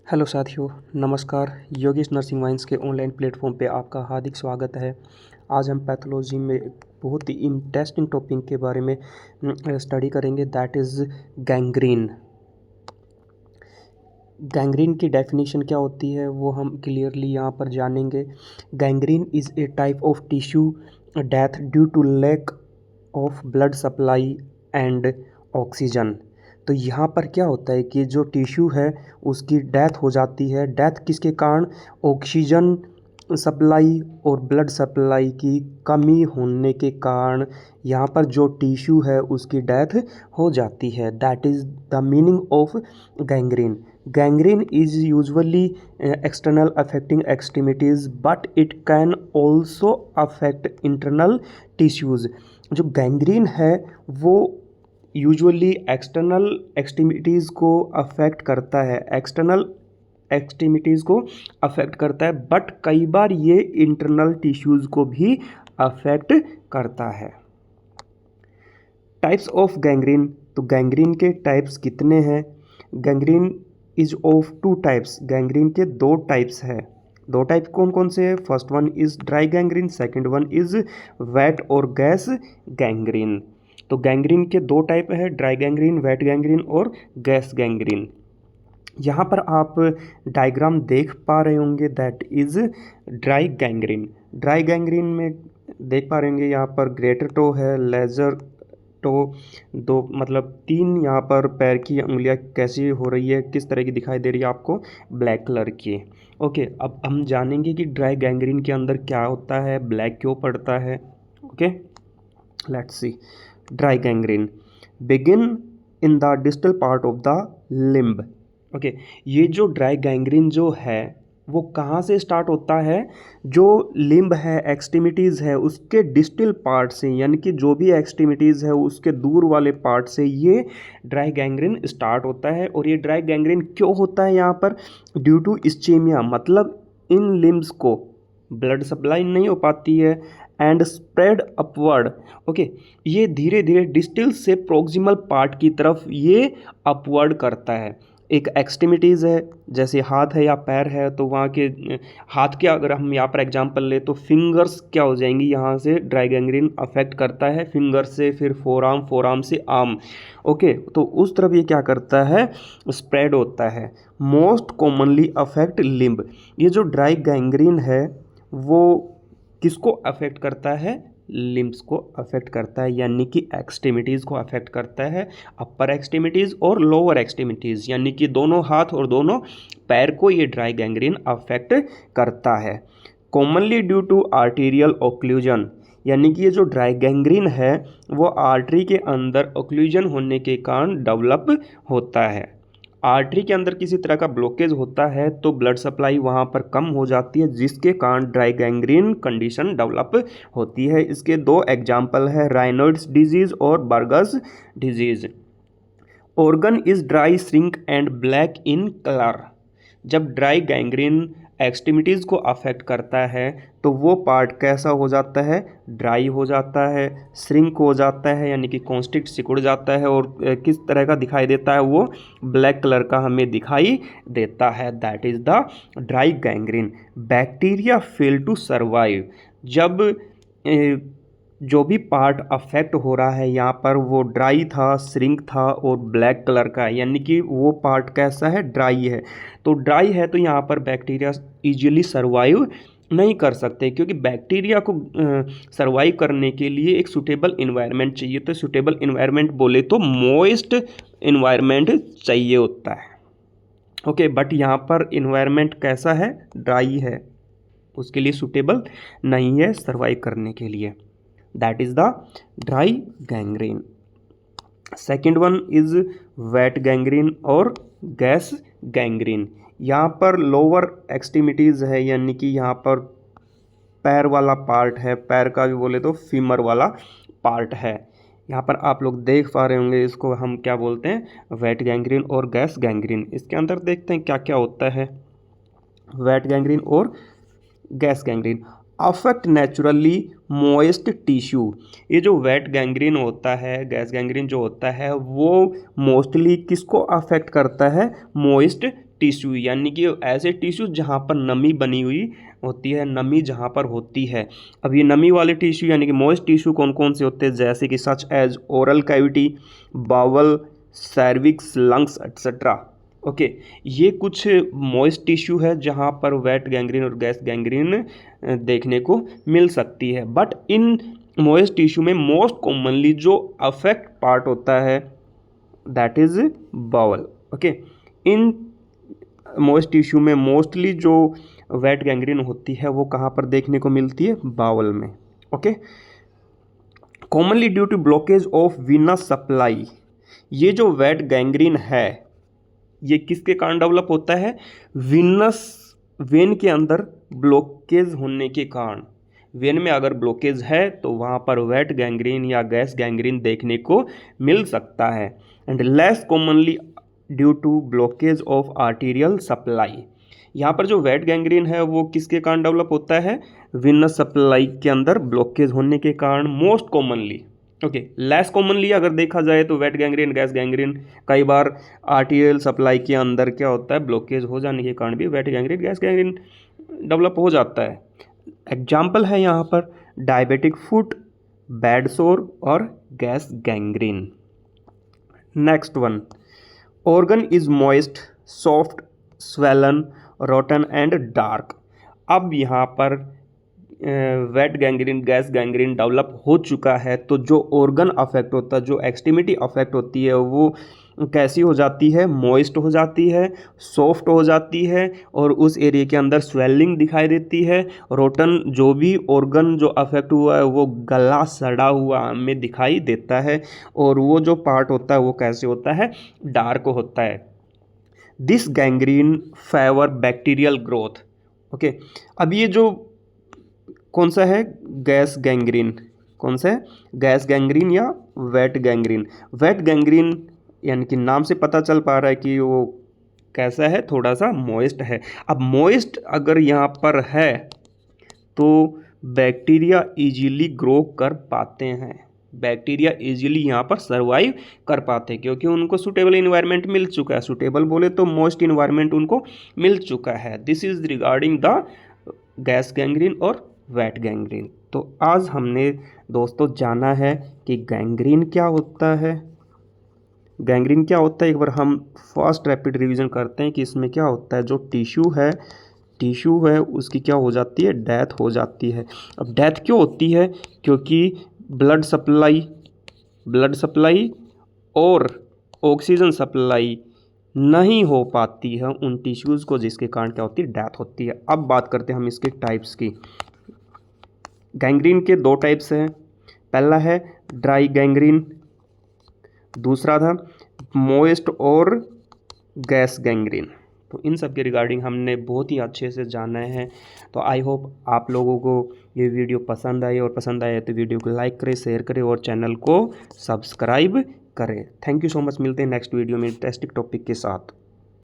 Hello साथियों, नमस्कार। Yogesh nursing wines के ऑनलाइन प्लेटफॉर्म पे आपका हार्दिक स्वागत है। आज हम पैथोलॉजी में एक बहुत ही इंटरेस्टिंग टॉपिक के बारे में स्टडी करेंगे, दैट इज़ गैंग्रीन। गैंग्रीन की डेफिनेशन क्या होती है वो हम क्लियरली यहाँ पर जानेंगे। Gangrene is a type of tissue death due to lack of blood supply and oxygen. तो यहाँ पर क्या होता है कि जो टिश्यू है उसकी डेथ हो जाती है। डेथ किसके कारण? ऑक्सीजन सप्लाई और ब्लड सप्लाई की कमी होने के कारण यहाँ पर जो टिश्यू है उसकी डेथ हो जाती है। That is the meaning of gangrene. Gangrene is usually external affecting extremities, but it can also affect internal tissues. जो गैंग्रीन है वो यूजुअली एक्सटर्नल एक्सट्रीमिटीज़ को अफेक्ट करता है, एक्सटर्नल एक्सट्रीमिटीज़ को अफेक्ट करता है, बट कई बार ये इंटरनल टिश्यूज़ को भी अफेक्ट करता है। Types of gangrene. तो गैंग्रीन के टाइप्स कितने हैं? Gangrene is of two types. Gangrene के दो टाइप्स है। दो टाइप कौन कौन से हैं? First one is dry gangrene, second one is wet और गैस गैंग्रीन। तो गैंग्रीन के दो टाइप है, ड्राई गैंग्रीन, वेट गैंग्रीन और गैस गैंग्रीन। यहाँ पर आप डायग्राम देख पा रहे होंगे, that is dry gangrene. Dry gangrene में देख पा रहे होंगे यहाँ पर ग्रेटर टो है, लेजर तो दो मतलब तीन यहाँ पर पैर की उंगलियाँ कैसी हो रही है, किस तरह की दिखाई दे रही है आपको? ब्लैक कलर की। ओके, अब हम जानेंगे कि ड्राई गैंग्रीन के अंदर क्या होता है, ब्लैक क्यों पड़ता है। Okay, let's see. Dry gangrene begin in the distal part of the limb. Okay, ये जो ड्राई गैंग्रीन जो है वो कहाँ से स्टार्ट होता है? जो लिम्ब है, एक्सट्रीमिटीज़ है, उसके डिस्टल पार्ट से, यानी कि जो भी एक्सट्रीमिटीज़ है उसके दूर वाले पार्ट से ये ड्राई गैंग्रीन स्टार्ट होता है। और ये ड्राई गैंग्रीन क्यों होता है यहाँ पर? ड्यू टू इस्चेमिया, मतलब इन लिम्ब्स को ब्लड सप्लाई नहीं हो पाती है एंड स्प्रेड अपवर्ड। ओके, ये धीरे धीरे डिस्टल से प्रोक्सिमल पार्ट की तरफ ये अपवर्ड करता है। एक एक्सट्रीमिटीज़ है, जैसे हाथ है या पैर है, तो वहाँ के हाथ के अगर हम यहाँ पर एग्जांपल ले तो फिंगर्स क्या हो जाएंगी, यहाँ से ड्राई गैंग्रीन अफेक्ट करता है, फिंगर से फिर फोरआर्म, फोरआर्म से आर्म। ओके, तो उस तरफ ये क्या करता है? स्प्रेड होता है। Most commonly affect limb. ये जो ड्राई गैंग्रीन है वो किसको अफेक्ट करता है? लिम्ब्स को अफेक्ट करता है, यानी कि एक्सट्रीमिटीज़ को अफेक्ट करता है। अपर एक्सट्रीमिटीज़ और लोअर एक्सट्रीमिटीज़, यानी कि दोनों हाथ और दोनों पैर को ये ड्राई गैंग्रीन अफेक्ट करता है। Commonly due to arterial occlusion, यानी कि ये जो ड्राई गैंग्रीन है वो आर्टरी के अंदर ओक्लूजन होने के कारण डेवलप होता है। आर्टरी के अंदर किसी तरह का ब्लॉकेज होता है तो ब्लड सप्लाई वहाँ पर कम हो जाती है, जिसके कारण ड्राई गैंग्रीन कंडीशन डेवलप होती है। इसके दो एग्जाम्पल है, रायनॉइड्स डिजीज़ और Burgess disease. Organ is dry, shrink and black in colour. जब ड्राई गैंग्रीन एक्सट्रीमिटीज़ को अफेक्ट करता है तो वो पार्ट कैसा हो जाता है? ड्राई हो जाता है, श्रिंक हो जाता है, यानी कि कॉन्स्ट्रिक्ट, सिकुड़ जाता है, और किस तरह का दिखाई देता है? वो ब्लैक कलर का हमें दिखाई देता है। That is the dry gangrene. Bacteria fail to survive. जब जो भी पार्ट अफेक्ट हो रहा है यहाँ पर वो ड्राई था, श्रिंक था और ब्लैक कलर का, यानी कि वो पार्ट कैसा है? ड्राई है। तो ड्राई है तो यहाँ पर बैक्टीरिया इजीली सर्वाइव नहीं कर सकते, क्योंकि बैक्टीरिया को सर्वाइव करने के लिए एक सूटेबल इन्वायरमेंट चाहिए। तो सूटेबल इन्वायरमेंट बोले तो मॉइस्ट इन्वायरमेंट चाहिए होता है। ओके, बट यहाँ पर इन्वायरमेंट कैसा है? ड्राई है, उसके लिए सूटेबल नहीं है सर्वाइव करने के लिए। That is the dry gangrene. Second one is wait gangrene और गैस गैंग्रीन। यहाँ पर लोअर एक्सट्रीमिटीज़ है, यानी कि यहाँ पर पैर वाला पार्ट है, पैर का भी बोले तो फीमर वाला पार्ट है। यहाँ पर आप लोग देख पा रहे होंगे, इसको हम क्या बोलते हैं? वेट गैंग्रीन और गैस गैंग्रीन। इसके अंदर देखते हैं क्या क्या होता है। वेट गैंग्रीन और gas gangrene affect naturally moist tissue. ये जो वेट गैंग्रीन होता है, गैस गैंग्रीन जो होता है, वो मोस्टली किसको अफेक्ट करता है? मॉइस्ट टिश्यू, यानी कि ऐसे टिश्यू जहाँ पर नमी बनी हुई होती है, नमी जहाँ पर होती है। अब ये नमी वाले टिश्यू यानी कि मॉइस्ट टिश्यू कौन कौन से होते हैं, जैसे कि such as oral cavity, bowel, cervix, lungs etcetera. Okay, ये कुछ मॉइस्ट टिश्यू है जहाँ पर वेट गैंग्रीन और गैस गैंग्रीन देखने को मिल सकती है। बट इन मॉइस्ट टिश्यू में मोस्ट कॉमनली जो अफेक्ट पार्ट होता है that is bowel. Okay, in moist tissue में मोस्टली जो वेट गैंग्रीन होती है वो कहाँ पर देखने को मिलती है, बावल में। Okay, commonly due to blockage of venous supply. ये जो वेट गैंग्रीन है ये किसके कारण डेवलप होता है, वेन के अंदर ब्लॉकेज होने के कारण। वेन में अगर ब्लॉकेज है तो वहाँ पर वेट गैंग्रीन या गैस गैंग्रीन देखने को मिल सकता है। And less commonly due to blockage of arterial supply. यहाँ पर जो वेट गैंग्रीन है वो किसके कारण डेवलप होता है, वेनस सप्लाई के अंदर ब्लॉकेज होने के कारण most commonly. Okay, less commonly अगर देखा जाए तो वेट गैंग्रीन, गैस गैंग्रीन कई बार आर्टीरियल सप्लाई के अंदर क्या होता है, ब्लॉकेज हो जाने के कारण भी wait gangrene, gas gangrene develop हो जाता है। एग्जाम्पल है यहाँ पर डायबिटिक फुट, बैड सोर और gas gangrene. Next one, organ is moist, soft, swollen, rotten and dark. अब यहाँ पर wet gangrene, gas gangrene develop हो चुका है तो जो ऑर्गन अफेक्ट होता है, जो एक्सट्रीमिटी अफेक्ट होती है वो कैसी हो जाती है, मॉइस्ट हो जाती है, सॉफ्ट हो जाती है और उस एरिया के अंदर स्वेलिंग दिखाई देती है। रोटन, जो भी ऑर्गन जो अफेक्ट हुआ है वो गला सड़ा हुआ हमें दिखाई देता है और वो जो पार्ट होता है वो कैसे होता है, डार्क होता है। This gangrene favour bacterial growth. Okay, अब ये जो कौन सा है, गैस गैंग्रीन, कौन सा है, गैस गैंग्रीन या वेट गैंग्रीन। वेट गैंग्रीन यानी कि नाम से पता चल पा रहा है कि वो कैसा है, थोड़ा सा मॉइस्ट है। अब मॉइस्ट अगर यहाँ पर है तो बैक्टीरिया इजीली ग्रो कर पाते हैं, बैक्टीरिया इजीली यहाँ पर सर्वाइव कर पाते हैं क्योंकि उनको सूटेबल इन्वायरमेंट मिल चुका है। सूटेबल बोले तो मॉइस्ट इन्वायरमेंट उनको मिल चुका है। This is regarding the gas gangrene और वेट गैंग्रीन। तो आज हमने दोस्तों जाना है कि गैंग्रीन क्या होता है, गैंग्रीन क्या होता है। एक बार हम फर्स्ट रैपिड रिवीजन करते हैं कि इसमें क्या होता है। जो टिश्यू है उसकी क्या हो जाती है, डेथ हो जाती है। अब डेथ क्यों होती है, क्योंकि ब्लड सप्लाई और ऑक्सीजन सप्लाई नहीं हो पाती है उन टिश्यूज़ को, जिसके कारण क्या होती है, डेथ होती है। अब बात करते हैं हम इसके टाइप्स की। गैंग्रीन के दो टाइप्स हैं, पहला है ड्राई गैंग्रीन, दूसरा था मॉइस्ट और गैस गैंग्रीन। तो इन सब के रिगार्डिंग हमने बहुत ही अच्छे से जाना है। तो आई होप आप लोगों को ये वीडियो पसंद आई, और पसंद आए तो वीडियो को लाइक करें, शेयर करें और चैनल को सब्सक्राइब करें। Thank you so much. मिलते हैं नेक्स्ट वीडियो में इंटरेस्टिंग टॉपिक के साथ।